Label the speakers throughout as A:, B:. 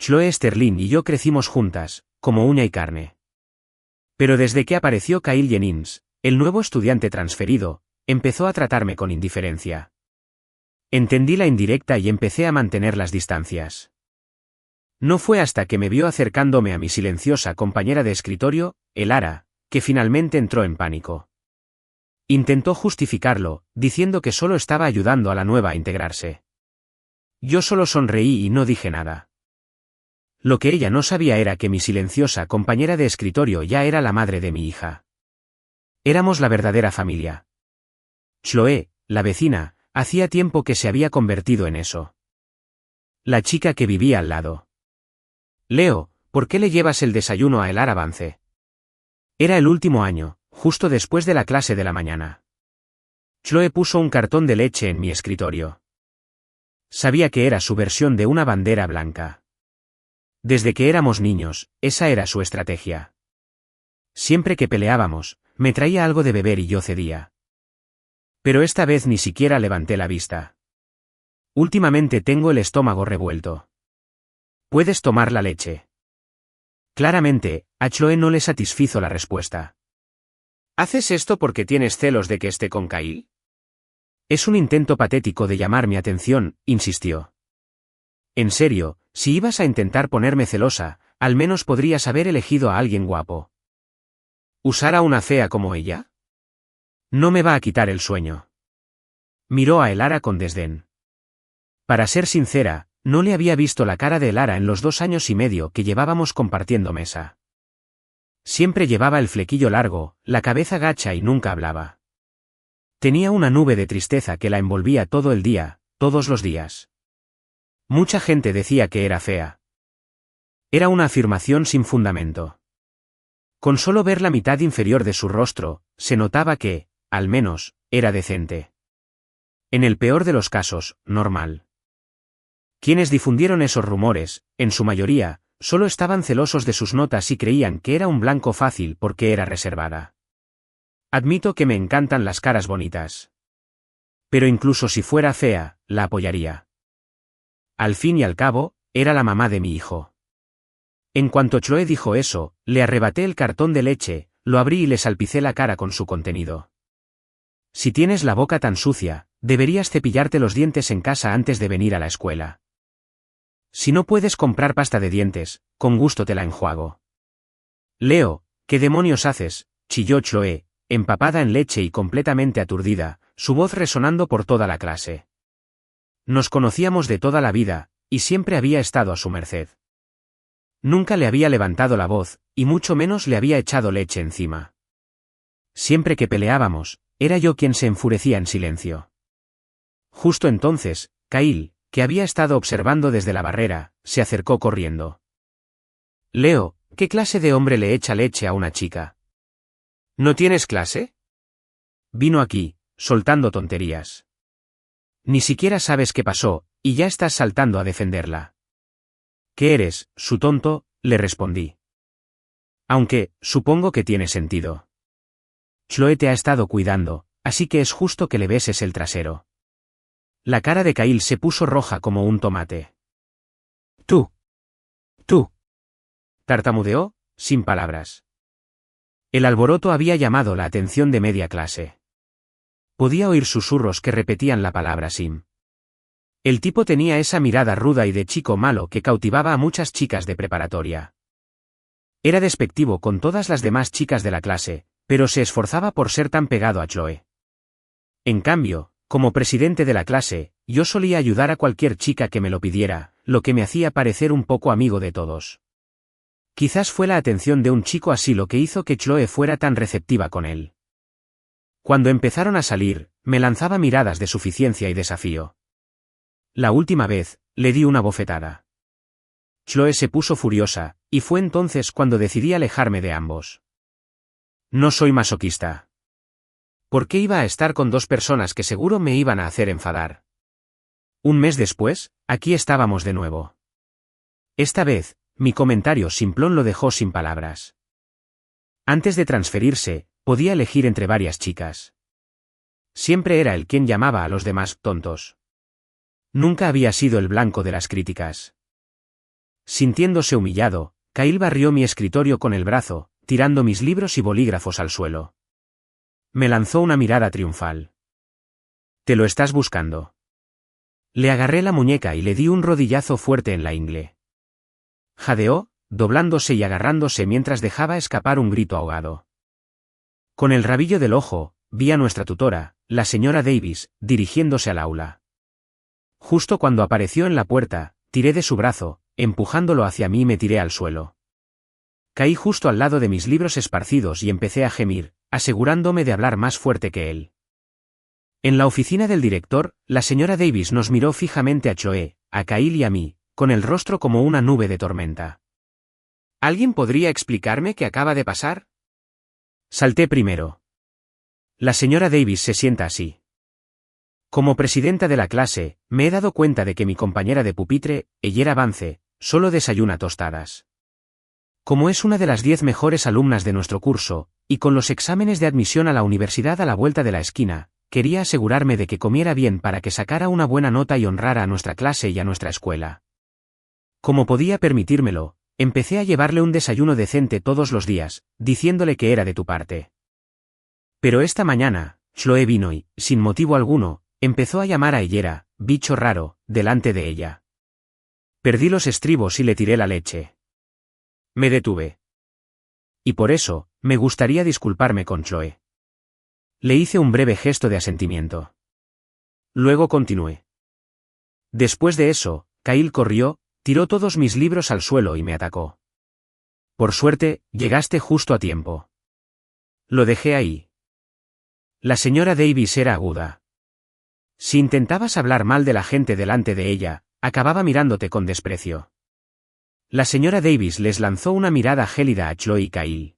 A: Chloe Sterling y yo crecimos juntas, como uña y carne. Pero desde que apareció Kyle Jennings, el nuevo estudiante transferido, empezó a tratarme con indiferencia. Entendí la indirecta y empecé a mantener las distancias. No fue hasta que me vio acercándome a mi silenciosa compañera de escritorio, Elara, que finalmente entró en pánico. Intentó justificarlo, diciendo que solo estaba ayudando a la nueva a integrarse. Yo solo sonreí y no dije nada. Lo que ella no sabía era que mi silenciosa compañera de escritorio ya era la madre de mi hija. Éramos la verdadera familia. Chloe, la vecina, hacía tiempo que se había convertido en eso. La chica que vivía al lado. Leo, ¿por qué le llevas el desayuno a Elara Vance? Era el último año, justo después de la clase de la mañana. Chloe puso un cartón de leche en mi escritorio. Sabía que era su versión de una bandera blanca. Desde que éramos niños, esa era su estrategia. Siempre que peleábamos, me traía algo de beber y yo cedía. Pero esta vez ni siquiera levanté la vista. Últimamente tengo el estómago revuelto. ¿Puedes tomar la leche? Claramente, a Chloe no le satisfizo la respuesta. ¿Haces esto porque tienes celos de que esté con Kyle? Es un intento patético de llamar mi atención, insistió. En serio, si ibas a intentar ponerme celosa, al menos podrías haber elegido a alguien guapo. ¿Usar a una fea como ella? No me va a quitar el sueño. Miró a Elara con desdén. Para ser sincera, no le había visto la cara de Elara en los 2 años y medio que llevábamos compartiendo mesa. Siempre llevaba el flequillo largo, la cabeza gacha y nunca hablaba. Tenía una nube de tristeza que la envolvía todo el día, todos los días. Mucha gente decía que era fea. Era una afirmación sin fundamento. Con solo ver la mitad inferior de su rostro, se notaba que, al menos, era decente. En el peor de los casos, normal. Quienes difundieron esos rumores, en su mayoría, solo estaban celosos de sus notas y creían que era un blanco fácil porque era reservada. Admito que me encantan las caras bonitas. Pero incluso si fuera fea, la apoyaría. Al fin y al cabo, era la mamá de mi hijo. En cuanto Chloe dijo eso, le arrebaté el cartón de leche, lo abrí y le salpicé la cara con su contenido. Si tienes la boca tan sucia, deberías cepillarte los dientes en casa antes de venir a la escuela. Si no puedes comprar pasta de dientes, con gusto te la enjuago. Leo, ¿qué demonios haces?, chilló Chloe, empapada en leche y completamente aturdida, su voz resonando por toda la clase. Nos conocíamos de toda la vida, y siempre había estado a su merced. Nunca le había levantado la voz, y mucho menos le había echado leche encima. Siempre que peleábamos, era yo quien se enfurecía en silencio. Justo entonces, Kyle, que había estado observando desde la barrera, se acercó corriendo. Leo, ¿qué clase de hombre le echa leche a una chica? ¿No tienes clase? Vino aquí, soltando tonterías. Ni siquiera sabes qué pasó, y ya estás saltando a defenderla. ¿Qué eres, su tonto?, le respondí. Aunque, supongo que tiene sentido. Chloe te ha estado cuidando, así que es justo que le beses el trasero. La cara de Kyle se puso roja como un tomate. Tú. Tartamudeó, sin palabras. El alboroto había llamado la atención de media clase. Podía oír susurros que repetían la palabra Sim. El tipo tenía esa mirada ruda y de chico malo que cautivaba a muchas chicas de preparatoria. Era despectivo con todas las demás chicas de la clase, pero se esforzaba por ser tan pegado a Chloe. En cambio, como presidente de la clase, yo solía ayudar a cualquier chica que me lo pidiera, lo que me hacía parecer un poco amigo de todos. Quizás fue la atención de un chico así lo que hizo que Chloe fuera tan receptiva con él. Cuando empezaron a salir, me lanzaba miradas de suficiencia y desafío. La última vez, le di una bofetada. Chloe se puso furiosa, y fue entonces cuando decidí alejarme de ambos. No soy masoquista. ¿Por qué iba a estar con 2 personas que seguro me iban a hacer enfadar? Un mes después, aquí estábamos de nuevo. Esta vez, mi comentario simplón lo dejó sin palabras. Antes de transferirse, podía elegir entre varias chicas. Siempre era él quien llamaba a los demás tontos. Nunca había sido el blanco de las críticas. Sintiéndose humillado, Kyle barrió mi escritorio con el brazo, tirando mis libros y bolígrafos al suelo. Me lanzó una mirada triunfal. ¿Te lo estás buscando? Le agarré la muñeca y le di un rodillazo fuerte en la ingle. Jadeó, doblándose y agarrándose mientras dejaba escapar un grito ahogado. Con el rabillo del ojo, vi a nuestra tutora, la señora Davis, dirigiéndose al aula. Justo cuando apareció en la puerta, tiré de su brazo, empujándolo hacia mí y me tiré al suelo. Caí justo al lado de mis libros esparcidos y empecé a gemir, asegurándome de hablar más fuerte que él. En la oficina del director, la señora Davis nos miró fijamente a Chloe, a Kyle y a mí, con el rostro como una nube de tormenta. ¿Alguien podría explicarme qué acaba de pasar? Salté primero. La señora Davis se sienta así. Como presidenta de la clase, me he dado cuenta de que mi compañera de pupitre, Eyera Vance, solo desayuna tostadas. Como es una de las 10 mejores alumnas de nuestro curso, y con los exámenes de admisión a la universidad a la vuelta de la esquina, quería asegurarme de que comiera bien para que sacara una buena nota y honrara a nuestra clase y a nuestra escuela. Como podía permitírmelo, empecé a llevarle un desayuno decente todos los días, diciéndole que era de tu parte. Pero esta mañana, Chloe vino y, sin motivo alguno, empezó a llamar a Eyera, bicho raro, delante de ella. Perdí los estribos y le tiré la leche. Me detuve. Y por eso, me gustaría disculparme con Chloe. Le hice un breve gesto de asentimiento. Luego continué. Después de eso, Kyle corrió, tiró todos mis libros al suelo y me atacó. Por suerte, llegaste justo a tiempo. Lo dejé ahí. La señora Davis era aguda. Si intentabas hablar mal de la gente delante de ella, acababa mirándote con desprecio. La señora Davis les lanzó una mirada gélida a Chloe y Kyle.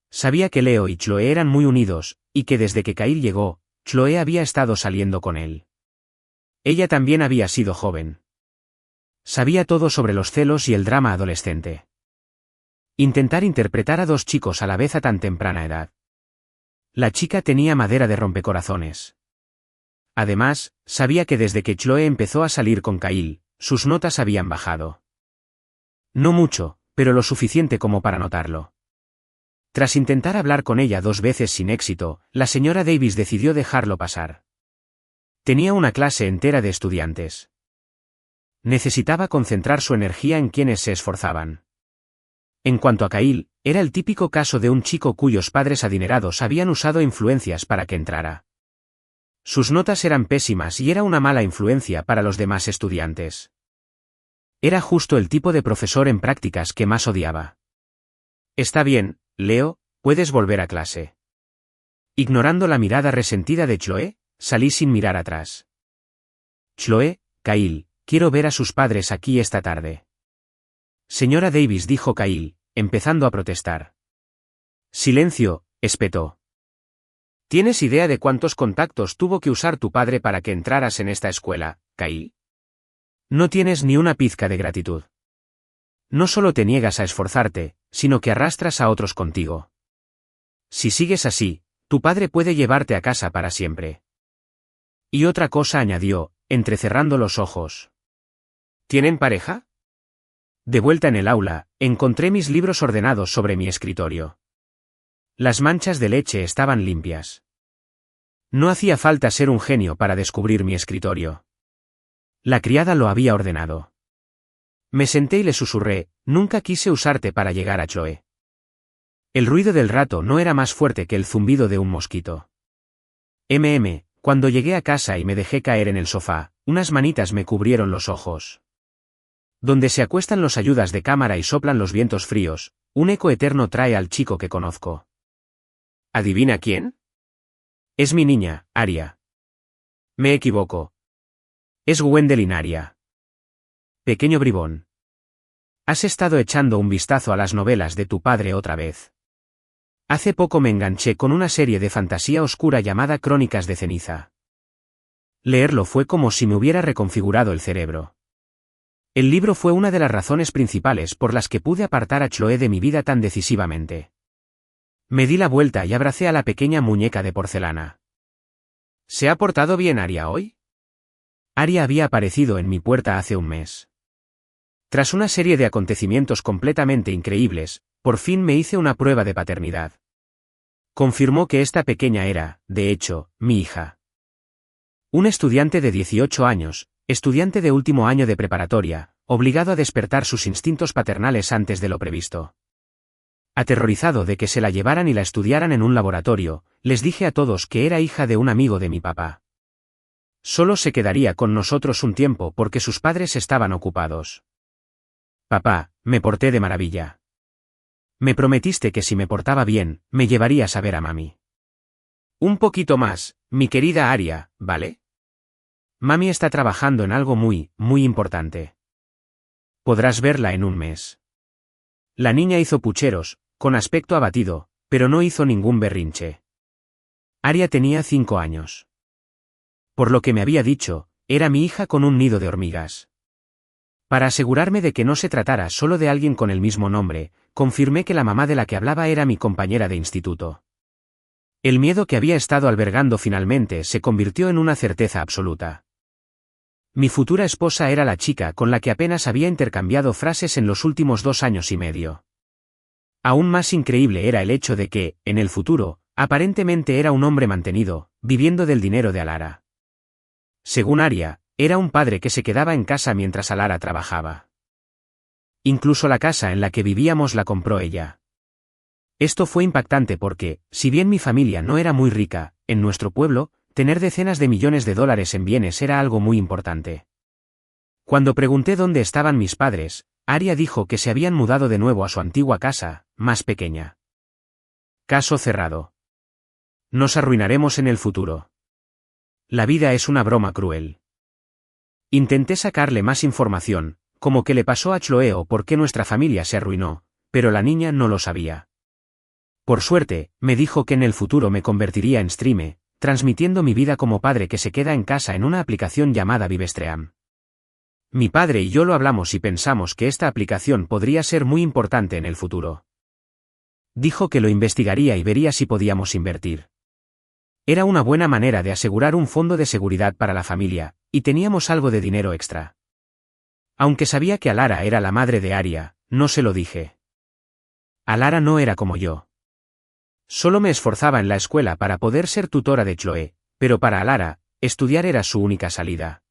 A: Sabía que Leo y Chloe eran muy unidos, y que desde que Kyle llegó, Chloe había estado saliendo con él. Ella también había sido joven. Sabía todo sobre los celos y el drama adolescente. Intentar interpretar a dos chicos a la vez a tan temprana edad. La chica tenía madera de rompecorazones. Además, sabía que desde que Chloe empezó a salir con Kyle, sus notas habían bajado. No mucho, pero lo suficiente como para notarlo. Tras intentar hablar con ella 2 veces sin éxito, la señora Davis decidió dejarlo pasar. Tenía una clase entera de estudiantes. Necesitaba concentrar su energía en quienes se esforzaban. En cuanto a Kyle, era el típico caso de un chico cuyos padres adinerados habían usado influencias para que entrara. Sus notas eran pésimas y era una mala influencia para los demás estudiantes. Era justo el tipo de profesor en prácticas que más odiaba. Está bien, Leo, puedes volver a clase. Ignorando la mirada resentida de Chloe, salí sin mirar atrás. Chloe, Kyle, quiero ver a sus padres aquí esta tarde. Señora Davis, dijo Kyle, empezando a protestar. Silencio, espetó. ¿Tienes idea de cuántos contactos tuvo que usar tu padre para que entraras en esta escuela, Kyle? No tienes ni una pizca de gratitud. No solo te niegas a esforzarte, sino que arrastras a otros contigo. Si sigues así, tu padre puede llevarte a casa para siempre. Y otra cosa, añadió, entrecerrando los ojos. ¿Tienen pareja? De vuelta en el aula, encontré mis libros ordenados sobre mi escritorio. Las manchas de leche estaban limpias. No hacía falta ser un genio para descubrir mi escritorio. La criada lo había ordenado. Me senté y le susurré, nunca quise usarte para llegar a Chloe. El ruido del rato no era más fuerte que el zumbido de un mosquito. Cuando llegué a casa y me dejé caer en el sofá, unas manitas me cubrieron los ojos. Donde se acuestan los ayudas de cámara y soplan los vientos fríos, un eco eterno trae al chico que conozco. ¿Adivina quién? Es mi niña, Aria. Me equivoco. Es Gwendolyn Aria. Pequeño bribón. Has estado echando un vistazo a las novelas de tu padre otra vez. Hace poco me enganché con una serie de fantasía oscura llamada Crónicas de Ceniza. Leerlo fue como si me hubiera reconfigurado el cerebro. El libro fue una de las razones principales por las que pude apartar a Chloe de mi vida tan decisivamente. Me di la vuelta y abracé a la pequeña muñeca de porcelana. ¿Se ha portado bien Aria hoy? Aria había aparecido en mi puerta hace un mes. Tras una serie de acontecimientos completamente increíbles, por fin me hice una prueba de paternidad. Confirmó que esta pequeña era, de hecho, mi hija. Un estudiante de 18 años, estudiante de último año de preparatoria, obligado a despertar sus instintos paternales antes de lo previsto. Aterrorizado de que se la llevaran y la estudiaran en un laboratorio, les dije a todos que era hija de un amigo de mi papá. Solo se quedaría con nosotros un tiempo porque sus padres estaban ocupados. Papá, me porté de maravilla. Me prometiste que si me portaba bien, me llevarías a ver a mami. Un poquito más, mi querida Aria, ¿vale? Mami está trabajando en algo muy, muy importante. Podrás verla en un mes. La niña hizo pucheros, con aspecto abatido, pero no hizo ningún berrinche. Aria tenía 5 años. Por lo que me había dicho, era mi hija con un nido de hormigas. Para asegurarme de que no se tratara solo de alguien con el mismo nombre, confirmé que la mamá de la que hablaba era mi compañera de instituto. El miedo que había estado albergando finalmente se convirtió en una certeza absoluta. Mi futura esposa era la chica con la que apenas había intercambiado frases en los últimos 2 años y medio. Aún más increíble era el hecho de que, en el futuro, aparentemente era un hombre mantenido, viviendo del dinero de Alara. Según Aria, era un padre que se quedaba en casa mientras Alara trabajaba. Incluso la casa en la que vivíamos la compró ella. Esto fue impactante porque, si bien mi familia no era muy rica, en nuestro pueblo, tener decenas de millones de dólares en bienes era algo muy importante. Cuando pregunté dónde estaban mis padres, Aria dijo que se habían mudado de nuevo a su antigua casa, más pequeña. Caso cerrado. Nos arruinaremos en el futuro. La vida es una broma cruel. Intenté sacarle más información, como qué le pasó a Chloe o por qué nuestra familia se arruinó, pero la niña no lo sabía. Por suerte, me dijo que en el futuro me convertiría en streamer, transmitiendo mi vida como padre que se queda en casa en una aplicación llamada Vivestream. Mi padre y yo lo hablamos y pensamos que esta aplicación podría ser muy importante en el futuro. Dijo que lo investigaría y vería si podíamos invertir. Era una buena manera de asegurar un fondo de seguridad para la familia, y teníamos algo de dinero extra. Aunque sabía que Alara era la madre de Aria, no se lo dije. Alara no era como yo. Solo me esforzaba en la escuela para poder ser tutora de Chloe, pero para Alara, estudiar era su única salida.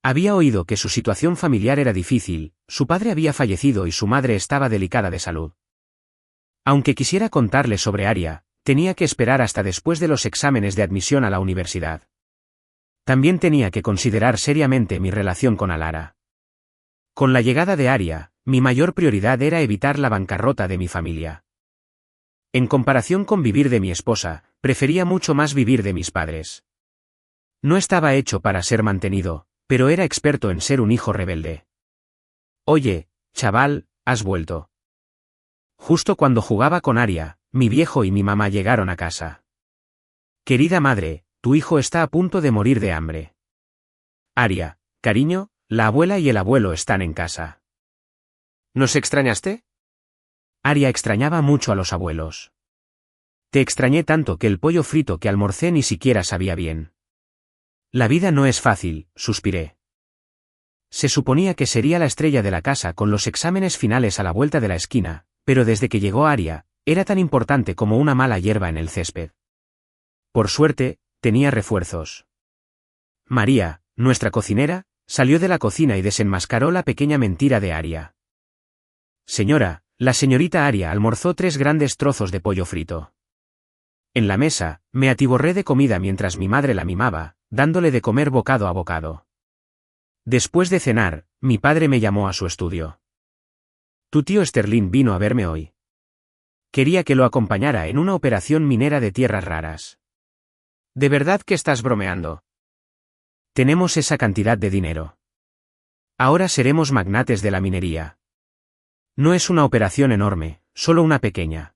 A: Había oído que su situación familiar era difícil, su padre había fallecido y su madre estaba delicada de salud. Aunque quisiera contarle sobre Aria, tenía que esperar hasta después de los exámenes de admisión a la universidad. También tenía que considerar seriamente mi relación con Alara. Con la llegada de Aria, mi mayor prioridad era evitar la bancarrota de mi familia. En comparación con vivir de mi esposa, prefería mucho más vivir de mis padres. No estaba hecho para ser mantenido, pero era experto en ser un hijo rebelde. Oye, chaval, has vuelto. Justo cuando jugaba con Aria, mi viejo y mi mamá llegaron a casa. Querida madre, tu hijo está a punto de morir de hambre. Aria, cariño, la abuela y el abuelo están en casa. ¿Nos extrañaste? Aria extrañaba mucho a los abuelos. Te extrañé tanto que el pollo frito que almorcé ni siquiera sabía bien. La vida no es fácil, suspiré. Se suponía que sería la estrella de la casa con los exámenes finales a la vuelta de la esquina, pero desde que llegó Aria, era tan importante como una mala hierba en el césped. Por suerte, tenía refuerzos. María, nuestra cocinera, salió de la cocina y desenmascaró la pequeña mentira de Aria. Señora, la señorita Aria almorzó 3 grandes trozos de pollo frito. En la mesa, me atiborré de comida mientras mi madre la mimaba, dándole de comer bocado a bocado. Después de cenar, mi padre me llamó a su estudio. Tu tío Sterling vino a verme hoy. Quería que lo acompañara en una operación minera de tierras raras. ¿De verdad que estás bromeando? Tenemos esa cantidad de dinero. Ahora seremos magnates de la minería. No es una operación enorme, solo una pequeña.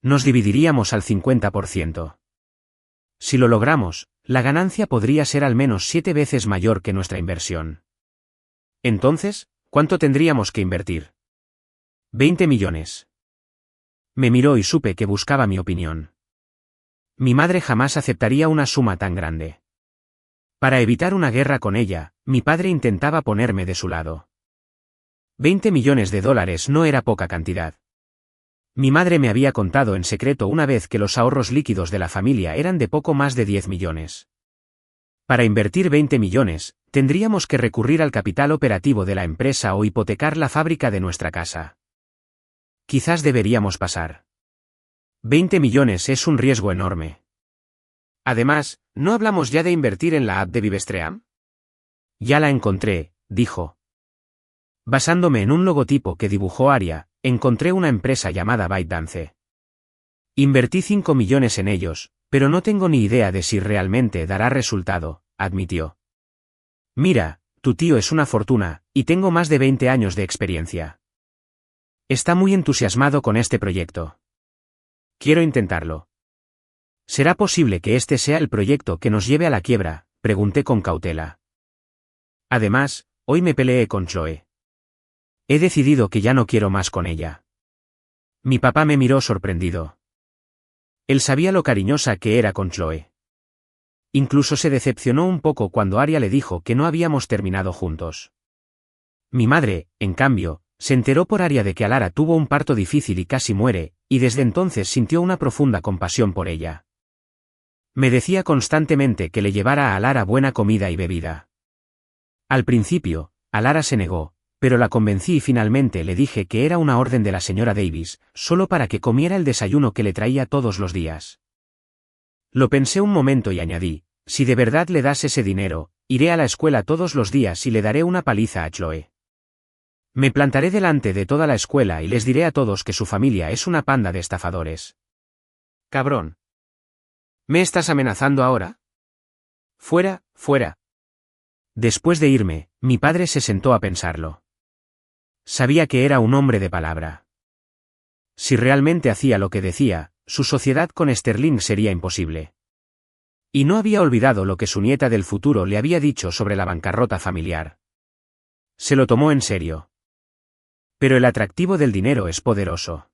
A: Nos dividiríamos al 50%. Si lo logramos, la ganancia podría ser al menos 7 veces mayor que nuestra inversión. Entonces, ¿cuánto tendríamos que invertir? 20 millones. Me miró y supe que buscaba mi opinión. Mi madre jamás aceptaría una suma tan grande. Para evitar una guerra con ella, mi padre intentaba ponerme de su lado. $20 millones no era poca cantidad. Mi madre me había contado en secreto una vez que los ahorros líquidos de la familia eran de poco más de 10 millones. Para invertir 20 millones, tendríamos que recurrir al capital operativo de la empresa o hipotecar la fábrica de nuestra casa. Quizás deberíamos pasar. 20 millones es un riesgo enorme. Además, ¿no hablamos ya de invertir en la app de Vivestream? Ya la encontré, dijo. Basándome en un logotipo que dibujó Aria, encontré una empresa llamada ByteDance. Invertí 5 millones en ellos, pero no tengo ni idea de si realmente dará resultado, admitió. Mira, tu tío es una fortuna, y tengo más de 20 años de experiencia. Está muy entusiasmado con este proyecto. Quiero intentarlo. ¿Será posible que este sea el proyecto que nos lleve a la quiebra?, pregunté con cautela. Además, hoy me peleé con Chloe. He decidido que ya no quiero más con ella. Mi papá me miró sorprendido. Él sabía lo cariñosa que era con Chloe. Incluso se decepcionó un poco cuando Aria le dijo que no habíamos terminado juntos. Mi madre, en cambio, se enteró por Aria de que Alara tuvo un parto difícil y casi muere, y desde entonces sintió una profunda compasión por ella. Me decía constantemente que le llevara a Alara buena comida y bebida. Al principio, Alara se negó, pero la convencí y finalmente le dije que era una orden de la señora Davis, solo para que comiera el desayuno que le traía todos los días. Lo pensé un momento y añadí, si de verdad le das ese dinero, iré a la escuela todos los días y le daré una paliza a Chloe. Me plantaré delante de toda la escuela y les diré a todos que su familia es una panda de estafadores. Cabrón. ¿Me estás amenazando ahora? Fuera, fuera. Después de irme, mi padre se sentó a pensarlo. Sabía que era un hombre de palabra. Si realmente hacía lo que decía, su sociedad con Sterling sería imposible. Y no había olvidado lo que su nieta del futuro le había dicho sobre la bancarrota familiar. Se lo tomó en serio. Pero el atractivo del dinero es poderoso.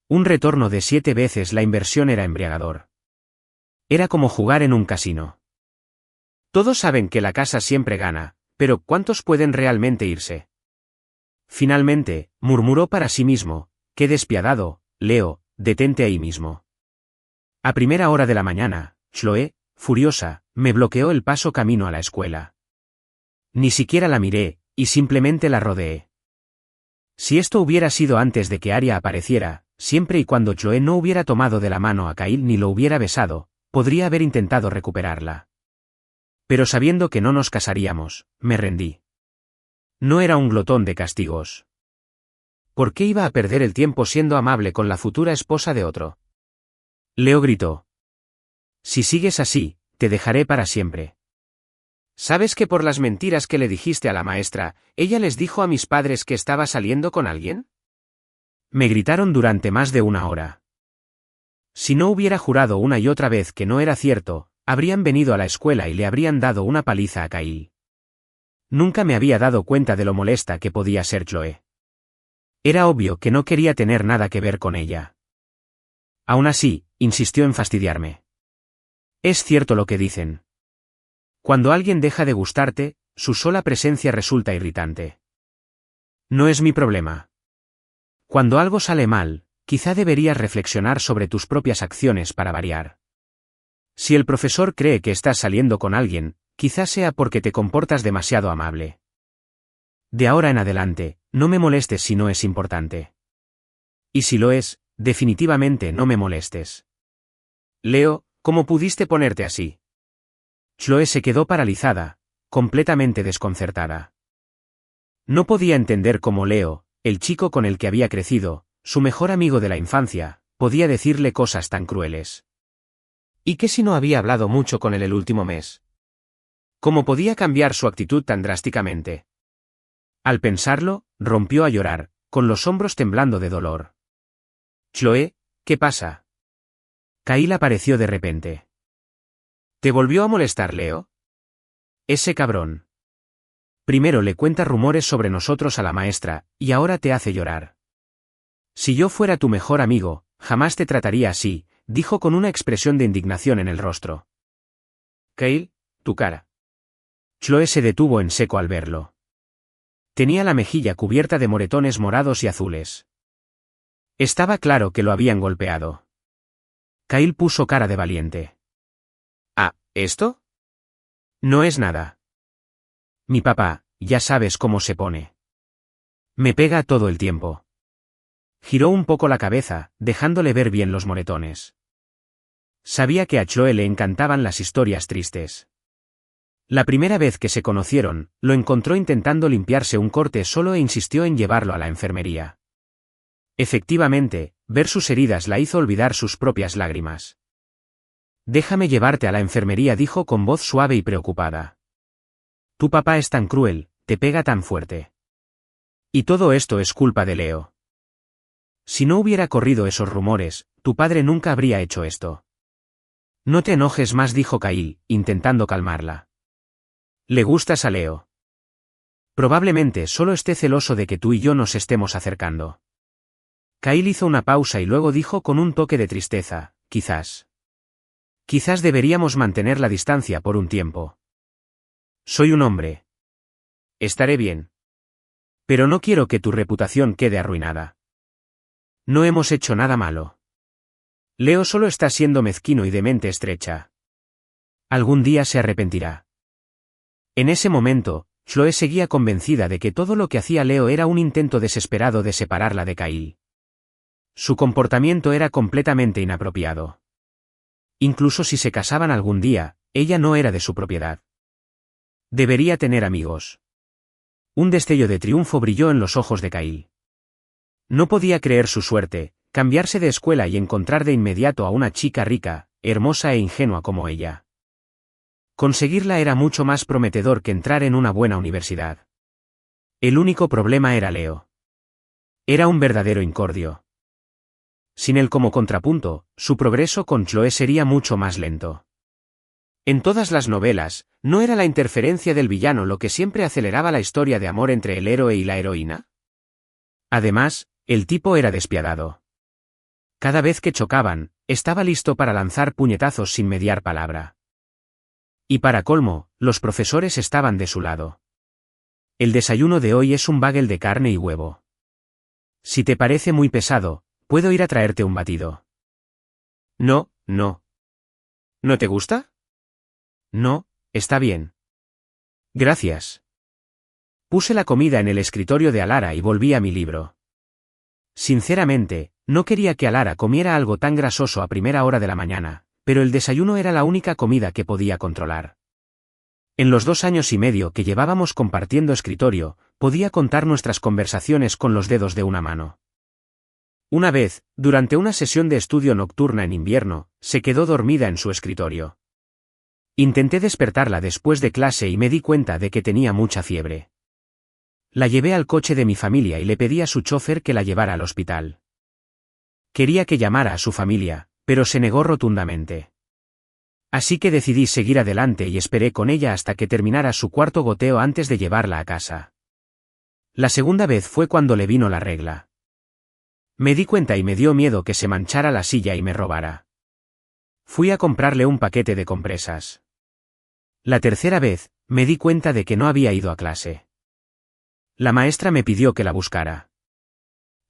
A: Un retorno de 7 veces la inversión era embriagador. Era como jugar en un casino. Todos saben que la casa siempre gana, pero ¿cuántos pueden realmente irse? Finalmente, murmuró para sí mismo, qué despiadado, Leo, detente ahí mismo. A primera hora de la mañana, Chloe, furiosa, me bloqueó el paso camino a la escuela. Ni siquiera la miré, y simplemente la rodeé. Si esto hubiera sido antes de que Aria apareciera, siempre y cuando Chloe no hubiera tomado de la mano a Kyle ni lo hubiera besado, podría haber intentado recuperarla. Pero sabiendo que no nos casaríamos, me rendí. No era un glotón de castigos. ¿Por qué iba a perder el tiempo siendo amable con la futura esposa de otro? Leo gritó. Si sigues así, te dejaré para siempre. ¿Sabes que por las mentiras que le dijiste a la maestra, ella les dijo a mis padres que estaba saliendo con alguien? Me gritaron durante más de una hora. Si no hubiera jurado una y otra vez que no era cierto, habrían venido a la escuela y le habrían dado una paliza a Kyle. Nunca me había dado cuenta de lo molesta que podía ser Chloe. Era obvio que no quería tener nada que ver con ella. Aún así, insistió en fastidiarme. Es cierto lo que dicen. Cuando alguien deja de gustarte, su sola presencia resulta irritante. No es mi problema. Cuando algo sale mal, quizá deberías reflexionar sobre tus propias acciones para variar. Si el profesor cree que estás saliendo con alguien, quizá sea porque te comportas demasiado amable. De ahora en adelante, no me molestes si no es importante. Y si lo es, definitivamente no me molestes. Leo, ¿cómo pudiste ponerte así? Chloe se quedó paralizada, completamente desconcertada. No podía entender cómo Leo, el chico con el que había crecido, su mejor amigo de la infancia, podía decirle cosas tan crueles. ¿Y qué si no había hablado mucho con él el último mes? ¿Cómo podía cambiar su actitud tan drásticamente? Al pensarlo, rompió a llorar, con los hombros temblando de dolor. Chloe, ¿qué pasa? Kyle apareció de repente. ¿Te volvió a molestar, Leo? Ese cabrón. Primero le cuenta rumores sobre nosotros a la maestra, y ahora te hace llorar. Si yo fuera tu mejor amigo, jamás te trataría así, dijo con una expresión de indignación en el rostro. Kyle, tu cara. Chloe se detuvo en seco al verlo. Tenía la mejilla cubierta de moretones morados y azules. Estaba claro que lo habían golpeado. Kyle puso cara de valiente. Ah, ¿esto? No es nada. Mi papá, ya sabes cómo se pone. Me pega todo el tiempo. Giró un poco la cabeza, dejándole ver bien los moretones. Sabía que a Chloe le encantaban las historias tristes. La primera vez que se conocieron, lo encontró intentando limpiarse un corte solo e insistió en llevarlo a la enfermería. Efectivamente, ver sus heridas la hizo olvidar sus propias lágrimas. Déjame llevarte a la enfermería, dijo con voz suave y preocupada. Tu papá es tan cruel, te pega tan fuerte. Y todo esto es culpa de Leo. Si no hubiera corrido esos rumores, tu padre nunca habría hecho esto. No te enojes más, dijo Kyle, intentando calmarla. ¿Le gustas a Leo? Probablemente solo esté celoso de que tú y yo nos estemos acercando. Kyle hizo una pausa y luego dijo con un toque de tristeza, quizás. Quizás deberíamos mantener la distancia por un tiempo. Soy un hombre. Estaré bien. Pero no quiero que tu reputación quede arruinada. No hemos hecho nada malo. Leo solo está siendo mezquino y de mente estrecha. Algún día se arrepentirá. En ese momento, Chloe seguía convencida de que todo lo que hacía Leo era un intento desesperado de separarla de Kyle. Su comportamiento era completamente inapropiado. Incluso si se casaban algún día, ella no era de su propiedad. Debería tener amigos. Un destello de triunfo brilló en los ojos de Kyle. No podía creer su suerte, cambiarse de escuela y encontrar de inmediato a una chica rica, hermosa e ingenua como ella. Conseguirla era mucho más prometedor que entrar en una buena universidad. El único problema era Leo. Era un verdadero incordio. Sin él como contrapunto, su progreso con Chloe sería mucho más lento. En todas las novelas, ¿no era la interferencia del villano lo que siempre aceleraba la historia de amor entre el héroe y la heroína? Además, el tipo era despiadado. Cada vez que chocaban, estaba listo para lanzar puñetazos sin mediar palabra. Y para colmo, los profesores estaban de su lado. El desayuno de hoy es un bagel de carne y huevo. Si te parece muy pesado, puedo ir a traerte un batido. No, no. ¿No te gusta? No, está bien. Gracias. Puse la comida en el escritorio de Alara y volví a mi libro. Sinceramente, no quería que Alara comiera algo tan grasoso a primera hora de la mañana, pero el desayuno era la única comida que podía controlar. En los 2 años y medio que llevábamos compartiendo escritorio, podía contar nuestras conversaciones con los dedos de una mano. Una vez, durante una sesión de estudio nocturna en invierno, se quedó dormida en su escritorio. Intenté despertarla después de clase y me di cuenta de que tenía mucha fiebre. La llevé al coche de mi familia y le pedí a su chofer que la llevara al hospital. Quería que llamara a su familia, pero se negó rotundamente. Así que decidí seguir adelante y esperé con ella hasta que terminara su cuarto goteo antes de llevarla a casa. La segunda vez fue cuando le vino la regla. Me di cuenta y me dio miedo que se manchara la silla y me robara. Fui a comprarle un paquete de compresas. La tercera vez, me di cuenta de que no había ido a clase. La maestra me pidió que la buscara.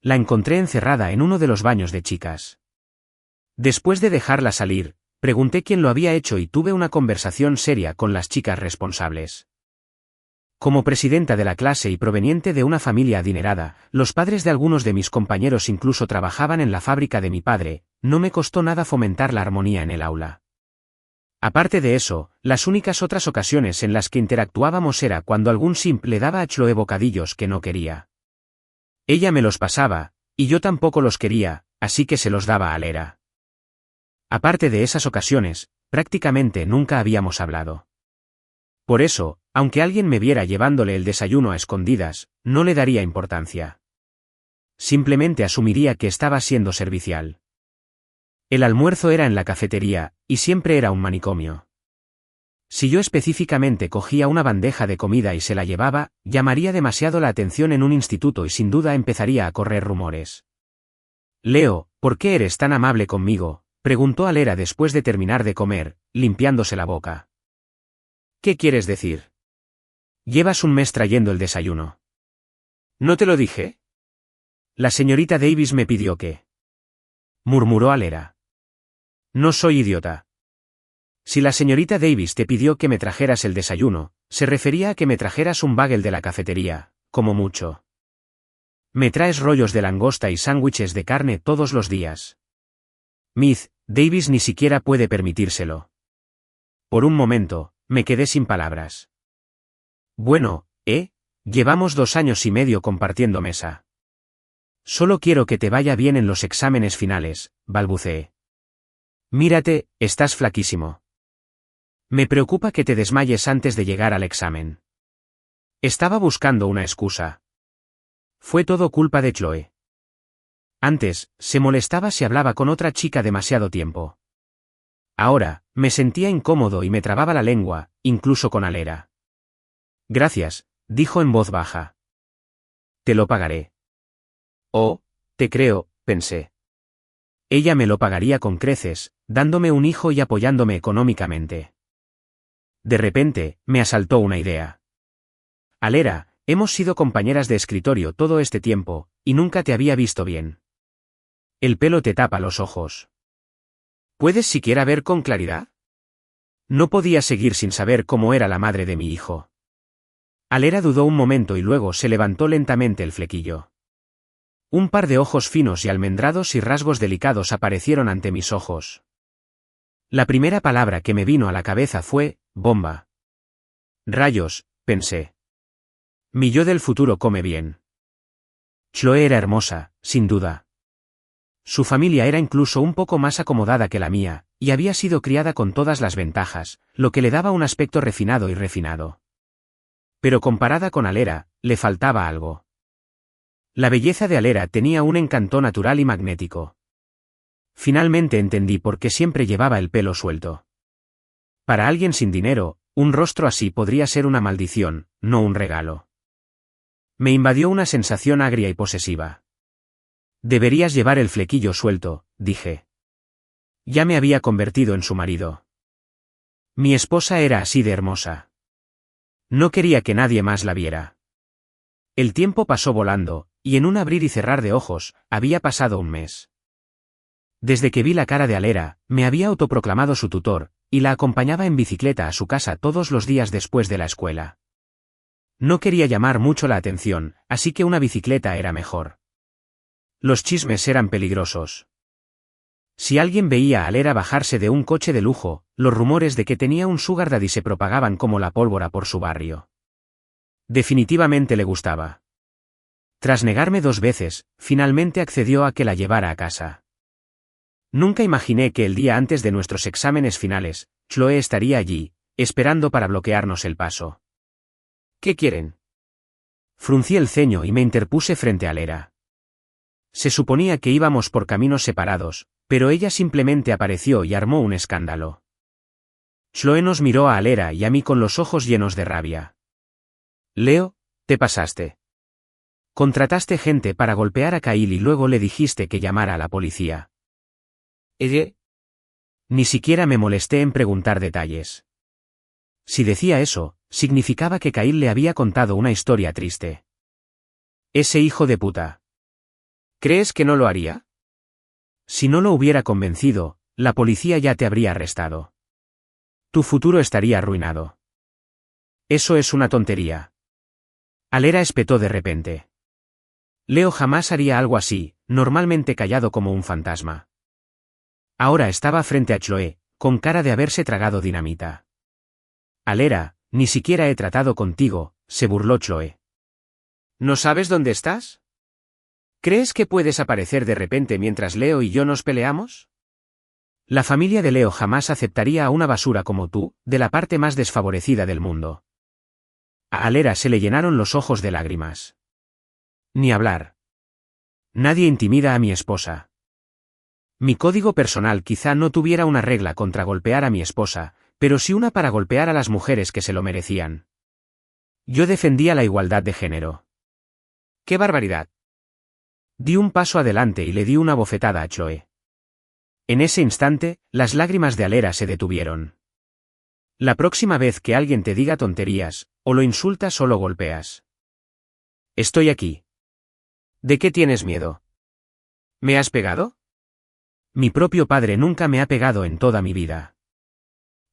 A: La encontré encerrada en uno de los baños de chicas. Después de dejarla salir, pregunté quién lo había hecho y tuve una conversación seria con las chicas responsables. Como presidenta de la clase y proveniente de una familia adinerada, los padres de algunos de mis compañeros incluso trabajaban en la fábrica de mi padre, no me costó nada fomentar la armonía en el aula. Aparte de eso, las únicas otras ocasiones en las que interactuábamos era cuando algún simp le daba a Chloe bocadillos que no quería. Ella me los pasaba, y yo tampoco los quería, así que se los daba a Lera. Aparte de esas ocasiones, prácticamente nunca habíamos hablado. Por eso, aunque alguien me viera llevándole el desayuno a escondidas, no le daría importancia. Simplemente asumiría que estaba siendo servicial. El almuerzo era en la cafetería, y siempre era un manicomio. Si yo específicamente cogía una bandeja de comida y se la llevaba, llamaría demasiado la atención en un instituto y sin duda empezaría a correr rumores. Leo, ¿por qué eres tan amable conmigo?, preguntó Alera después de terminar de comer, limpiándose la boca. ¿Qué quieres decir? Llevas un mes trayendo el desayuno. ¿No te lo dije? La señorita Davis me pidió que... murmuró Alera. No soy idiota. Si la señorita Davis te pidió que me trajeras el desayuno, se refería a que me trajeras un bagel de la cafetería, como mucho. Me traes rollos de langosta y sándwiches de carne todos los días. Miss Davis ni siquiera puede permitírselo. Por un momento, me quedé sin palabras. Bueno, llevamos 2 años y medio compartiendo mesa. Solo quiero que te vaya bien en los exámenes finales, balbuceé. Mírate, estás flaquísimo. Me preocupa que te desmayes antes de llegar al examen. Estaba buscando una excusa. Fue todo culpa de Chloe. Antes, se molestaba si hablaba con otra chica demasiado tiempo. Ahora, me sentía incómodo y me trababa la lengua, incluso con Alera. Gracias, dijo en voz baja. Te lo pagaré. Oh, te creo, pensé. Ella me lo pagaría con creces, dándome un hijo y apoyándome económicamente. De repente, me asaltó una idea. Alera, hemos sido compañeras de escritorio todo este tiempo, y nunca te había visto bien. El pelo te tapa los ojos. ¿Puedes siquiera ver con claridad? No podía seguir sin saber cómo era la madre de mi hijo. Alera dudó un momento y luego se levantó lentamente el flequillo. Un par de ojos finos y almendrados y rasgos delicados aparecieron ante mis ojos. La primera palabra que me vino a la cabeza fue, bomba. Rayos, pensé. Mi yo del futuro come bien. Chloe era hermosa, sin duda. Su familia era incluso un poco más acomodada que la mía, y había sido criada con todas las ventajas, lo que le daba un aspecto refinado y refinado. Pero comparada con Alera, le faltaba algo. La belleza de Alera tenía un encanto natural y magnético. Finalmente entendí por qué siempre llevaba el pelo suelto. Para alguien sin dinero, un rostro así podría ser una maldición, no un regalo. Me invadió una sensación agria y posesiva. Deberías llevar el flequillo suelto, dije. Ya me había convertido en su marido. Mi esposa era así de hermosa. No quería que nadie más la viera. El tiempo pasó volando, y en un abrir y cerrar de ojos, había pasado un mes. Desde que vi la cara de Alera, me había autoproclamado su tutor, y la acompañaba en bicicleta a su casa todos los días después de la escuela. No quería llamar mucho la atención, así que una bicicleta era mejor. Los chismes eran peligrosos. Si alguien veía a Alera bajarse de un coche de lujo, los rumores de que tenía un sugar daddy se propagaban como la pólvora por su barrio. Definitivamente le gustaba. Tras negarme 2 veces, finalmente accedió a que la llevara a casa. Nunca imaginé que el día antes de nuestros exámenes finales, Chloe estaría allí, esperando para bloquearnos el paso. ¿Qué quieren? Fruncí el ceño y me interpuse frente a Alera. Se suponía que íbamos por caminos separados, pero ella simplemente apareció y armó un escándalo. Chloe nos miró a Alera y a mí con los ojos llenos de rabia. Leo, te pasaste. Contrataste gente para golpear a Kyle y luego le dijiste que llamara a la policía. Ni siquiera me molesté en preguntar detalles. Si decía eso, significaba que Kyle le había contado una historia triste. Ese hijo de puta. ¿Crees que no lo haría? Si no lo hubiera convencido, la policía ya te habría arrestado. Tu futuro estaría arruinado. Eso es una tontería. Alera espetó de repente. Leo jamás haría algo así, normalmente callado como un fantasma. Ahora estaba frente a Chloe, con cara de haberse tragado dinamita. Alera, ni siquiera he tratado contigo, se burló Chloe. ¿No sabes dónde estás? ¿Crees que puedes aparecer de repente mientras Leo y yo nos peleamos? La familia de Leo jamás aceptaría a una basura como tú, de la parte más desfavorecida del mundo. A Alera se le llenaron los ojos de lágrimas. Ni hablar. Nadie intimida a mi esposa. Mi código personal quizá no tuviera una regla contra golpear a mi esposa, pero sí una para golpear a las mujeres que se lo merecían. Yo defendía la igualdad de género. ¡Qué barbaridad! Di un paso adelante y le di una bofetada a Chloe. En ese instante, las lágrimas de Alera se detuvieron. La próxima vez que alguien te diga tonterías, o lo insultas o lo golpeas. Estoy aquí. ¿De qué tienes miedo? ¿Me has pegado? Mi propio padre nunca me ha pegado en toda mi vida.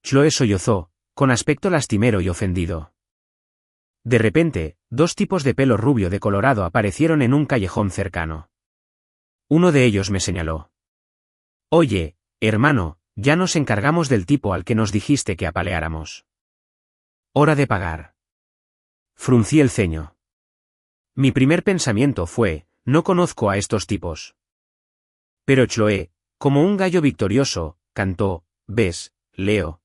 A: Chloe sollozó, con aspecto lastimero y ofendido. De repente, dos tipos de pelo rubio de colorado aparecieron en un callejón cercano. Uno de ellos me señaló. Oye, hermano, ya nos encargamos del tipo al que nos dijiste que apaleáramos. Hora de pagar. Fruncí el ceño. Mi primer pensamiento fue, no conozco a estos tipos. Pero Chloe, como un gallo victorioso, cantó, ¿ves, Leo?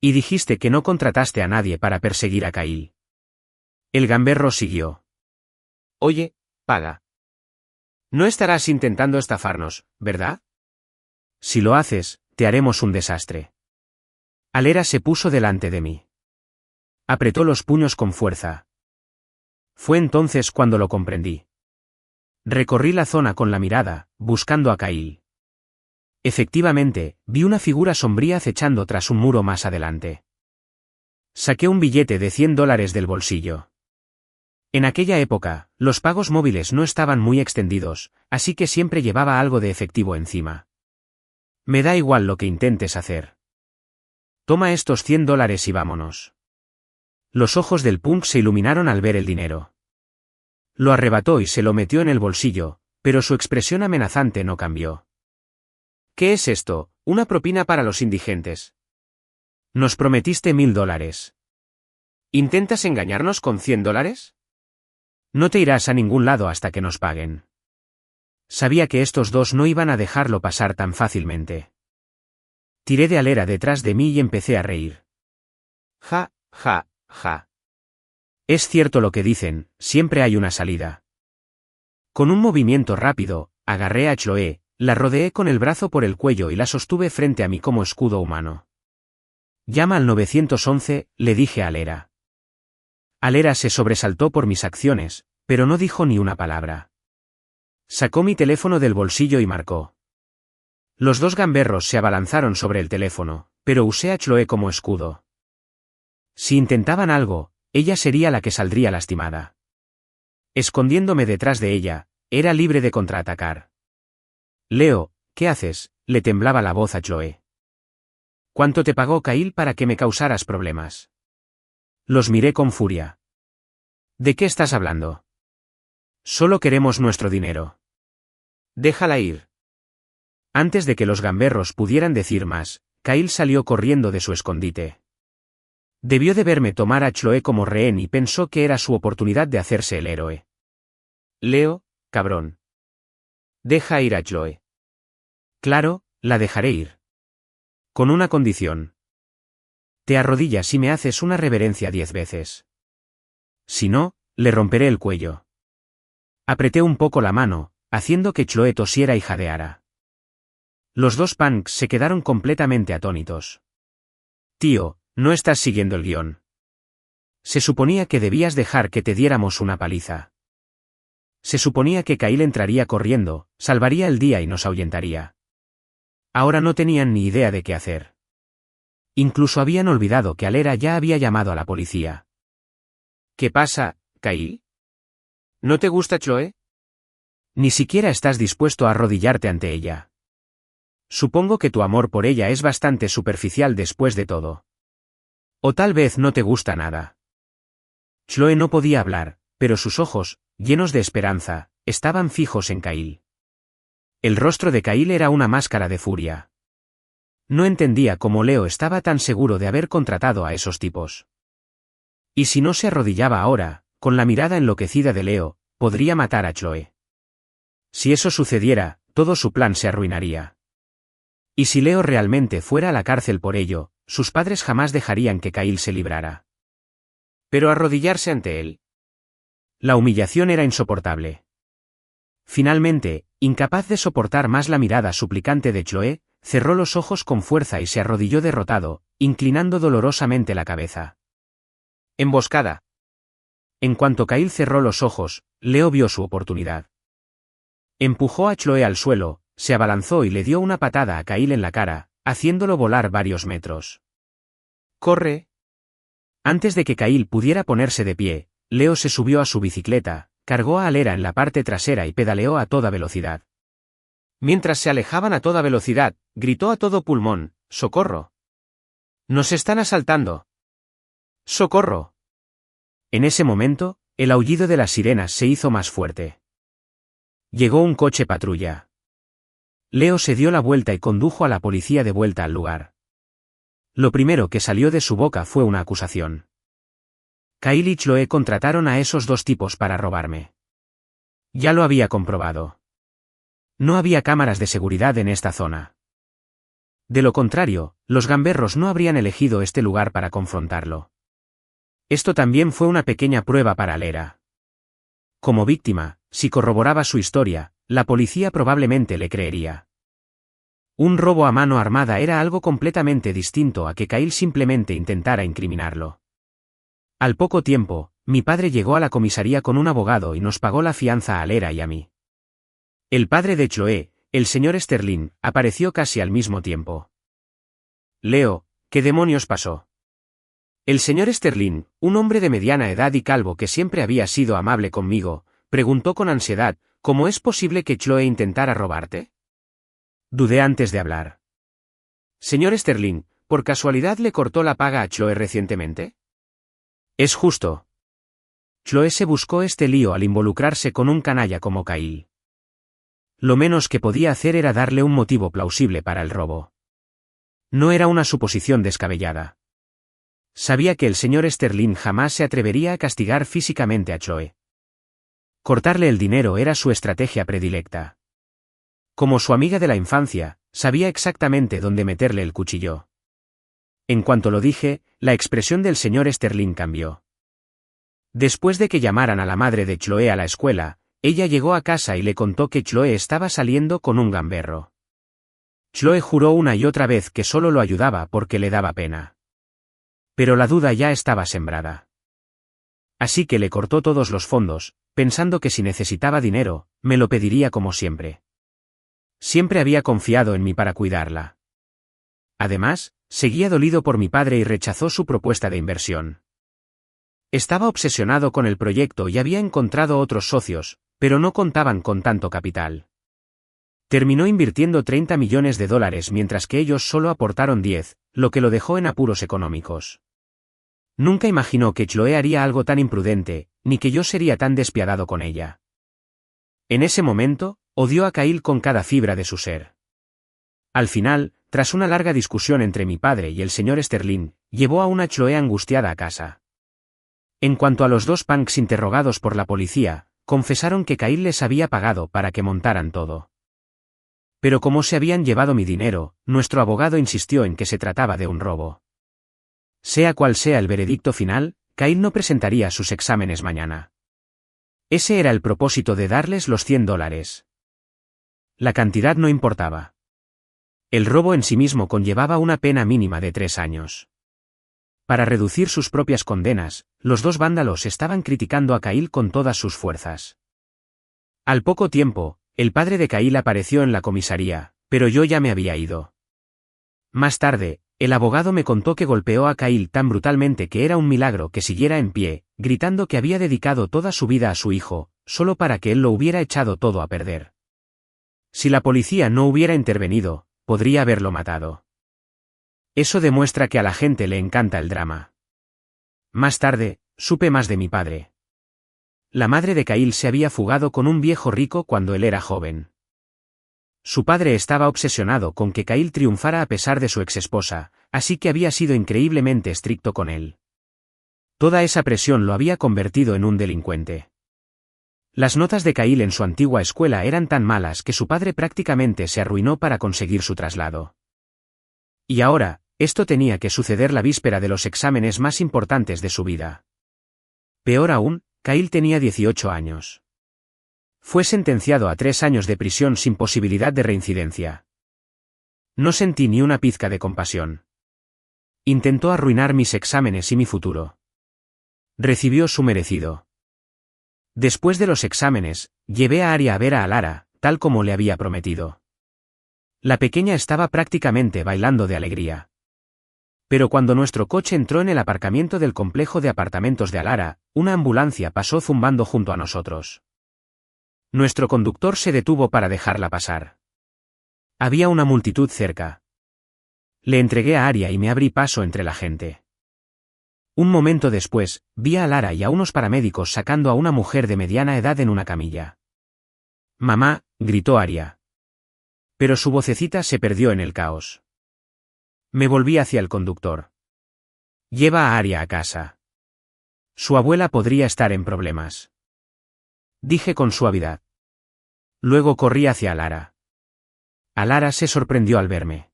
A: Y dijiste que no contrataste a nadie para perseguir a Kyle. El gamberro siguió. Oye, paga. No estarás intentando estafarnos, ¿verdad? Si lo haces, te haremos un desastre. Alera se puso delante de mí. Apretó los puños con fuerza. Fue entonces cuando lo comprendí. Recorrí la zona con la mirada, buscando a Kyle. Efectivamente, vi una figura sombría acechando tras un muro más adelante. Saqué un billete de $100 del bolsillo. En aquella época, los pagos móviles no estaban muy extendidos, así que siempre llevaba algo de efectivo encima. Me da igual lo que intentes hacer. Toma estos $100 y vámonos. Los ojos del punk se iluminaron al ver el dinero. Lo arrebató y se lo metió en el bolsillo, pero su expresión amenazante no cambió. ¿Qué es esto? ¿Una propina para los indigentes? Nos prometiste $1000. ¿Intentas engañarnos con $100? No te irás a ningún lado hasta que nos paguen. Sabía que estos dos no iban a dejarlo pasar tan fácilmente. Tiré de Alera detrás de mí y empecé a reír. Ja, ja, ja. Es cierto lo que dicen, siempre hay una salida. Con un movimiento rápido, agarré a Chloe, la rodeé con el brazo por el cuello y la sostuve frente a mí como escudo humano. Llama al 911, le dije a Alera. Alera se sobresaltó por mis acciones, pero no dijo ni una palabra. Sacó mi teléfono del bolsillo y marcó. Los dos gamberros se abalanzaron sobre el teléfono, pero usé a Chloe como escudo. Si intentaban algo, ella sería la que saldría lastimada. Escondiéndome detrás de ella, era libre de contraatacar. Leo, ¿qué haces? Le temblaba la voz a Chloe. ¿Cuánto te pagó Kyle para que me causaras problemas? Los miré con furia. ¿De qué estás hablando? Solo queremos nuestro dinero. Déjala ir. Antes de que los gamberros pudieran decir más, Kyle salió corriendo de su escondite. Debió de verme tomar a Chloe como rehén y pensó que era su oportunidad de hacerse el héroe. Leo, cabrón. Deja ir a Chloe. Claro, la dejaré ir. Con una condición. Te arrodillas y me haces una reverencia 10 veces. Si no, le romperé el cuello. Apreté un poco la mano, haciendo que Chloe tosiera y jadeara. Los dos punks se quedaron completamente atónitos. Tío, no estás siguiendo el guión. Se suponía que debías dejar que te diéramos una paliza. Se suponía que Kyle entraría corriendo, salvaría el día y nos ahuyentaría. Ahora no tenían ni idea de qué hacer. Incluso habían olvidado que Alera ya había llamado a la policía. ¿Qué pasa, Kyle? ¿No te gusta Chloe? Ni siquiera estás dispuesto a arrodillarte ante ella. Supongo que tu amor por ella es bastante superficial después de todo. O tal vez no te gusta nada. Chloe no podía hablar, pero sus ojos, llenos de esperanza, estaban fijos en Kyle. El rostro de Kyle era una máscara de furia. No entendía cómo Leo estaba tan seguro de haber contratado a esos tipos. Y si no se arrodillaba ahora, con la mirada enloquecida de Leo, podría matar a Chloe. Si eso sucediera, todo su plan se arruinaría. Y si Leo realmente fuera a la cárcel por ello, sus padres jamás dejarían que Kyle se librara. Pero arrodillarse ante él. La humillación era insoportable. Finalmente, incapaz de soportar más la mirada suplicante de Chloe, cerró los ojos con fuerza y se arrodilló derrotado, inclinando dolorosamente la cabeza. Emboscada. En cuanto Kyle cerró los ojos, Leo vio su oportunidad. Empujó a Chloe al suelo, se abalanzó y le dio una patada a Kyle en la cara, haciéndolo volar varios metros. ¡Corre! Antes de que Kyle pudiera ponerse de pie, Leo se subió a su bicicleta, cargó a Alera en la parte trasera y pedaleó a toda velocidad. Mientras se alejaban a toda velocidad, gritó a todo pulmón: ¡Socorro! ¡Nos están asaltando! ¡Socorro! En ese momento, el aullido de las sirenas se hizo más fuerte. Llegó un coche patrulla. Leo se dio la vuelta y condujo a la policía de vuelta al lugar. Lo primero que salió de su boca fue una acusación. Kyle y Chloe contrataron a esos dos tipos para robarme. Ya lo había comprobado. No había cámaras de seguridad en esta zona. De lo contrario, los gamberros no habrían elegido este lugar para confrontarlo. Esto también fue una pequeña prueba para Alera. Como víctima, si corroboraba su historia, la policía probablemente le creería. Un robo a mano armada era algo completamente distinto a que Kyle simplemente intentara incriminarlo. Al poco tiempo, mi padre llegó a la comisaría con un abogado y nos pagó la fianza a Alera y a mí. El padre de Chloe, el señor Sterling, apareció casi al mismo tiempo. Leo, ¿qué demonios pasó? El señor Sterling, un hombre de mediana edad y calvo que siempre había sido amable conmigo, preguntó con ansiedad: ¿cómo es posible que Chloe intentara robarte? Dudé antes de hablar. Señor Sterling, ¿por casualidad le cortó la paga a Chloe recientemente? Es justo. Chloe se buscó este lío al involucrarse con un canalla como Kyle. Lo menos que podía hacer era darle un motivo plausible para el robo. No era una suposición descabellada. Sabía que el señor Sterling jamás se atrevería a castigar físicamente a Chloe. Cortarle el dinero era su estrategia predilecta. Como su amiga de la infancia, sabía exactamente dónde meterle el cuchillo. En cuanto lo dije, la expresión del señor Sterling cambió. Después de que llamaran a la madre de Chloe a la escuela, ella llegó a casa y le contó que Chloe estaba saliendo con un gamberro. Chloe juró una y otra vez que solo lo ayudaba porque le daba pena. Pero la duda ya estaba sembrada. Así que le cortó todos los fondos, pensando que si necesitaba dinero, me lo pediría como siempre. Siempre había confiado en mí para cuidarla. Además, seguía dolido por mi padre y rechazó su propuesta de inversión. Estaba obsesionado con el proyecto y había encontrado otros socios, pero no contaban con tanto capital. Terminó invirtiendo $30 millones mientras que ellos solo aportaron 10, lo que lo dejó en apuros económicos. Nunca imaginó que Chloe haría algo tan imprudente, ni que yo sería tan despiadado con ella. En ese momento, odió a Kyle con cada fibra de su ser. Al final, tras una larga discusión entre mi padre y el señor Sterling, llevó a una Chloe angustiada a casa. En cuanto a los dos punks interrogados por la policía, confesaron que Kyle les había pagado para que montaran todo. Pero como se habían llevado mi dinero, nuestro abogado insistió en que se trataba de un robo. Sea cual sea el veredicto final, Kyle no presentaría sus exámenes mañana. Ese era el propósito de darles los $100. La cantidad no importaba. El robo en sí mismo conllevaba una pena mínima de 3 años. Para reducir sus propias condenas, los dos vándalos estaban criticando a Kyle con todas sus fuerzas. Al poco tiempo, el padre de Kyle apareció en la comisaría, pero yo ya me había ido. Más tarde, el abogado me contó que golpeó a Kyle tan brutalmente que era un milagro que siguiera en pie, gritando que había dedicado toda su vida a su hijo, solo para que él lo hubiera echado todo a perder. Si la policía no hubiera intervenido, podría haberlo matado. Eso demuestra que a la gente le encanta el drama. Más tarde, supe más de mi padre. La madre de Kyle se había fugado con un viejo rico cuando él era joven. Su padre estaba obsesionado con que Kyle triunfara a pesar de su exesposa, así que había sido increíblemente estricto con él. Toda esa presión lo había convertido en un delincuente. Las notas de Kyle en su antigua escuela eran tan malas que su padre prácticamente se arruinó para conseguir su traslado. Y ahora, esto tenía que suceder la víspera de los exámenes más importantes de su vida. Peor aún, Kyle tenía 18 años. Fue sentenciado a 3 años de prisión sin posibilidad de reincidencia. No sentí ni una pizca de compasión. Intentó arruinar mis exámenes y mi futuro. Recibió su merecido. Después de los exámenes, llevé a Aria a ver a Alara, tal como le había prometido. La pequeña estaba prácticamente bailando de alegría. Pero cuando nuestro coche entró en el aparcamiento del complejo de apartamentos de Alara, una ambulancia pasó zumbando junto a nosotros. Nuestro conductor se detuvo para dejarla pasar. Había una multitud cerca. Le entregué a Aria y me abrí paso entre la gente. Un momento después, vi a Alara y a unos paramédicos sacando a una mujer de mediana edad en una camilla. «Mamá», gritó Aria. Pero su vocecita se perdió en el caos. Me volví hacia el conductor. «Lleva a Aria a casa. Su abuela podría estar en problemas», dije con suavidad. Luego corrí hacia Alara. Alara se sorprendió al verme.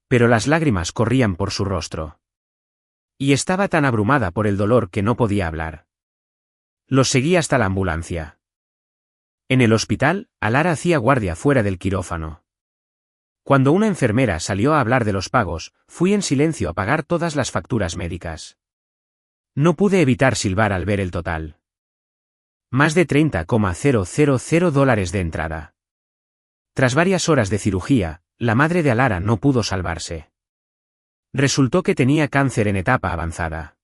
A: Pero las lágrimas corrían por su rostro. Y estaba tan abrumada por el dolor que no podía hablar. Los seguí hasta la ambulancia. En el hospital, Alara hacía guardia fuera del quirófano. Cuando una enfermera salió a hablar de los pagos, fui en silencio a pagar todas las facturas médicas. No pude evitar silbar al ver el total. Más de $30,000 de entrada. Tras varias horas de cirugía, la madre de Alara no pudo salvarse. Resultó que tenía cáncer en etapa avanzada.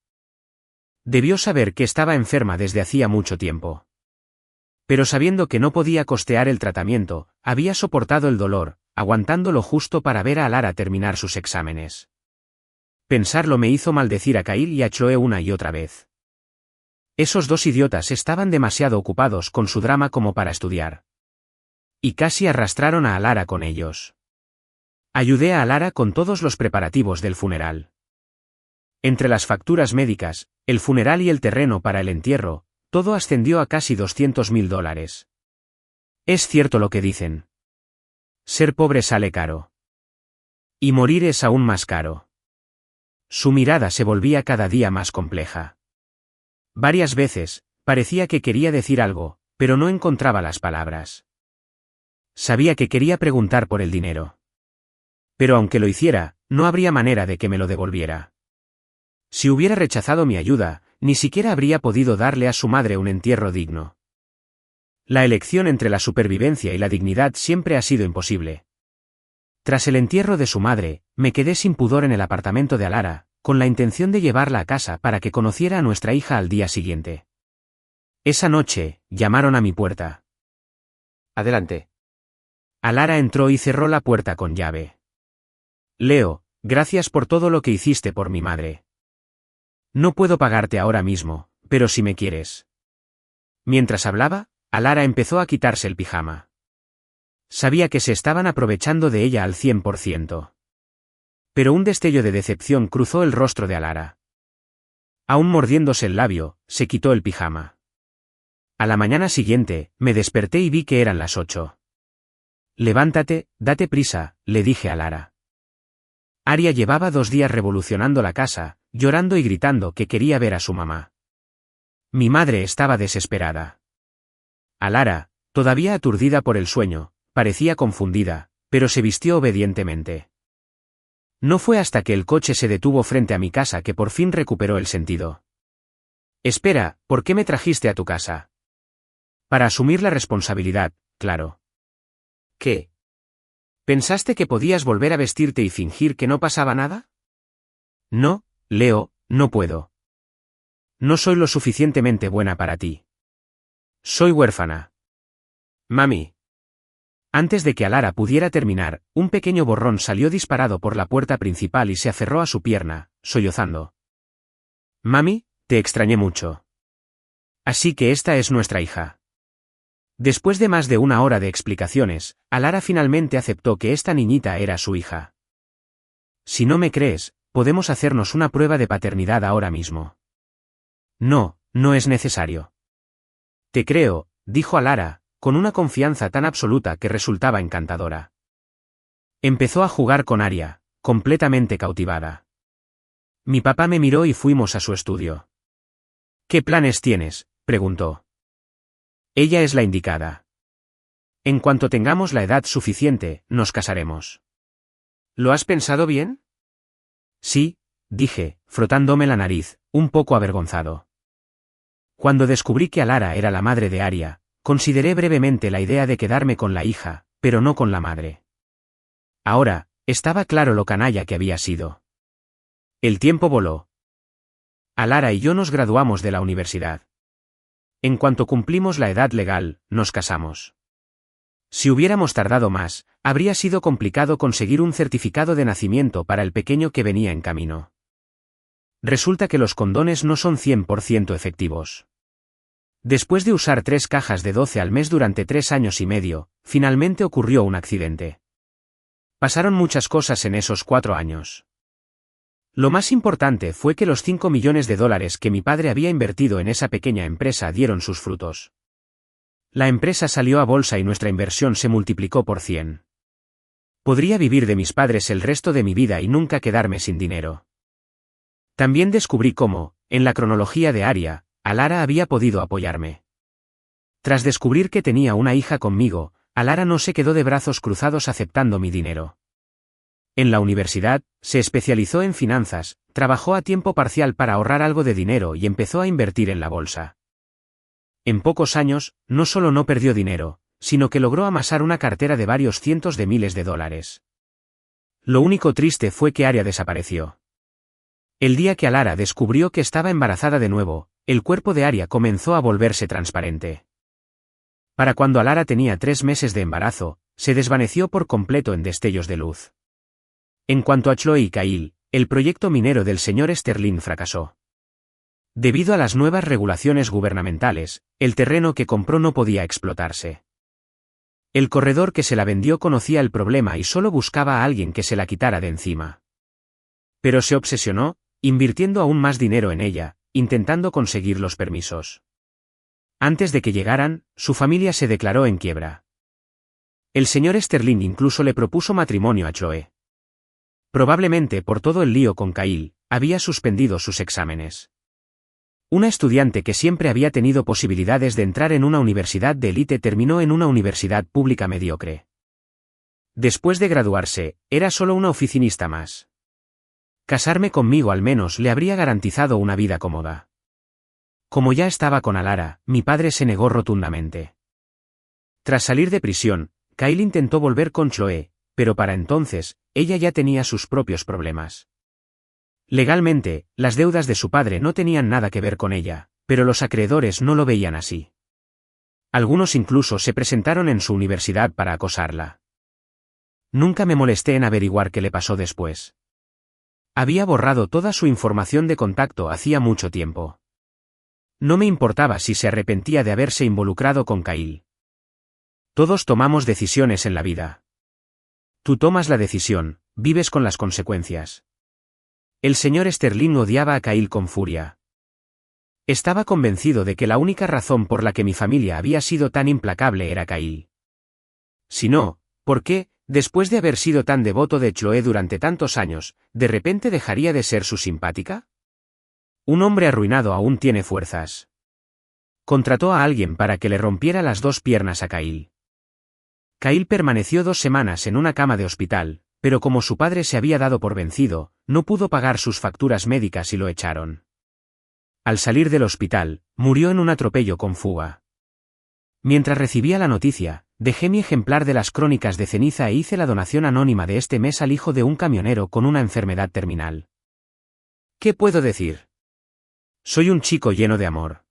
A: Debió saber que estaba enferma desde hacía mucho tiempo. Pero sabiendo que no podía costear el tratamiento, había soportado el dolor, aguantando lo justo para ver a Alara terminar sus exámenes. Pensarlo me hizo maldecir a Kyle y a Chloe una y otra vez. Esos dos idiotas estaban demasiado ocupados con su drama como para estudiar. Y casi arrastraron a Alara con ellos. Ayudé a Alara con todos los preparativos del funeral. Entre las facturas médicas, el funeral y el terreno para el entierro, todo ascendió a casi $200,000. Es cierto lo que dicen. Ser pobre sale caro. Y morir es aún más caro. Su mirada se volvía cada día más compleja. Varias veces, parecía que quería decir algo, pero no encontraba las palabras. Sabía que quería preguntar por el dinero. Pero aunque lo hiciera, no habría manera de que me lo devolviera. Si hubiera rechazado mi ayuda, ni siquiera habría podido darle a su madre un entierro digno. La elección entre la supervivencia y la dignidad siempre ha sido imposible. Tras el entierro de su madre, me quedé sin pudor en el apartamento de Alara, con la intención de llevarla a casa para que conociera a nuestra hija al día siguiente. Esa noche, llamaron a mi puerta. «Adelante». Alara entró y cerró la puerta con llave. «Leo, gracias por todo lo que hiciste por mi madre. No puedo pagarte ahora mismo, pero si me quieres». Mientras hablaba, Alara empezó a quitarse el pijama. Sabía que se estaban aprovechando de ella al 100%. Pero un destello de decepción cruzó el rostro de Alara. Aún mordiéndose el labio, se quitó el pijama. A la mañana siguiente, me desperté y vi que eran las 8. «Levántate, date prisa», le dije a Alara. Aria llevaba 2 días revolucionando la casa, llorando y gritando que quería ver a su mamá. Mi madre estaba desesperada. Alara, todavía aturdida por el sueño, parecía confundida, pero se vistió obedientemente. No fue hasta que el coche se detuvo frente a mi casa que por fin recuperó el sentido. «Espera, ¿por qué me trajiste a tu casa?» «Para asumir la responsabilidad, claro». «¿Qué? ¿Pensaste que podías volver a vestirte y fingir que no pasaba nada?» «No, Leo, no puedo. No soy lo suficientemente buena para ti. Soy huérfana». «Mami». Antes de que Alara pudiera terminar, un pequeño borrón salió disparado por la puerta principal y se aferró a su pierna, sollozando. «Mami, te extrañé mucho. Así que esta es nuestra hija». Después de más de 1 hora de explicaciones, Alara finalmente aceptó que esta niñita era su hija. «Si no me crees, podemos hacernos una prueba de paternidad ahora mismo». «No, no es necesario». «Te creo», dijo Alara, con una confianza tan absoluta que resultaba encantadora. Empezó a jugar con Aria, completamente cautivada. Mi papá me miró y fuimos a su estudio. «¿Qué planes tienes?», preguntó. «Ella es la indicada. En cuanto tengamos la edad suficiente, nos casaremos». «¿Lo has pensado bien?» «Sí», dije, frotándome la nariz, un poco avergonzado. Cuando descubrí que Alara era la madre de Aria, consideré brevemente la idea de quedarme con la hija, pero no con la madre. Ahora, estaba claro lo canalla que había sido. El tiempo voló. Alara y yo nos graduamos de la universidad. En cuanto cumplimos la edad legal, nos casamos. Si hubiéramos tardado más, habría sido complicado conseguir un certificado de nacimiento para el pequeño que venía en camino. Resulta que los condones no son 100% efectivos. Después de usar 3 cajas de 12 al mes durante 3 años y medio, finalmente ocurrió un accidente. Pasaron muchas cosas en esos 4 años. Lo más importante fue que los $5 millones que mi padre había invertido en esa pequeña empresa dieron sus frutos. La empresa salió a bolsa y nuestra inversión se multiplicó por 100. Podría vivir de mis padres el resto de mi vida y nunca quedarme sin dinero. También descubrí cómo, en la cronología de Aria, Alara había podido apoyarme. Tras descubrir que tenía una hija conmigo, Alara no se quedó de brazos cruzados aceptando mi dinero. En la universidad, se especializó en finanzas, trabajó a tiempo parcial para ahorrar algo de dinero y empezó a invertir en la bolsa. En pocos años, no solo no perdió dinero, sino que logró amasar una cartera de varios cientos de miles de dólares. Lo único triste fue que Aria desapareció. El día que Alara descubrió que estaba embarazada de nuevo, el cuerpo de Aria comenzó a volverse transparente. Para cuando Alara tenía 3 meses de embarazo, se desvaneció por completo en destellos de luz. En cuanto a Chloe y Kyle, el proyecto minero del señor Sterling fracasó. Debido a las nuevas regulaciones gubernamentales, el terreno que compró no podía explotarse. El corredor que se la vendió conocía el problema y solo buscaba a alguien que se la quitara de encima. Pero se obsesionó, invirtiendo aún más dinero en ella, intentando conseguir los permisos. Antes de que llegaran, su familia se declaró en quiebra. El señor Sterling incluso le propuso matrimonio a Chloe. Probablemente por todo el lío con Kyle, había suspendido sus exámenes. Una estudiante que siempre había tenido posibilidades de entrar en una universidad de élite terminó en una universidad pública mediocre. Después de graduarse, era solo una oficinista más. Casarme conmigo al menos le habría garantizado una vida cómoda. Como ya estaba con Alara, mi padre se negó rotundamente. Tras salir de prisión, Kyle intentó volver con Chloe, pero para entonces, ella ya tenía sus propios problemas. Legalmente, las deudas de su padre no tenían nada que ver con ella, pero los acreedores no lo veían así. Algunos incluso se presentaron en su universidad para acosarla. Nunca me molesté en averiguar qué le pasó después. Había borrado toda su información de contacto hacía mucho tiempo. No me importaba si se arrepentía de haberse involucrado con Kyle. Todos tomamos decisiones en la vida. Tú tomas la decisión, vives con las consecuencias. El señor Sterling odiaba a Kyle con furia. Estaba convencido de que la única razón por la que mi familia había sido tan implacable era Kyle. Si no, ¿por qué, después de haber sido tan devoto de Chloe durante tantos años, de repente dejaría de ser su simpática? Un hombre arruinado aún tiene fuerzas. Contrató a alguien para que le rompiera las 2 piernas a Kyle. Kyle permaneció 2 semanas en una cama de hospital, pero como su padre se había dado por vencido, no pudo pagar sus facturas médicas y lo echaron. Al salir del hospital, murió en un atropello con fuga. Mientras recibía la noticia, dejé mi ejemplar de las crónicas de ceniza e hice la donación anónima de este mes al hijo de un camionero con una enfermedad terminal. ¿Qué puedo decir? Soy un chico lleno de amor.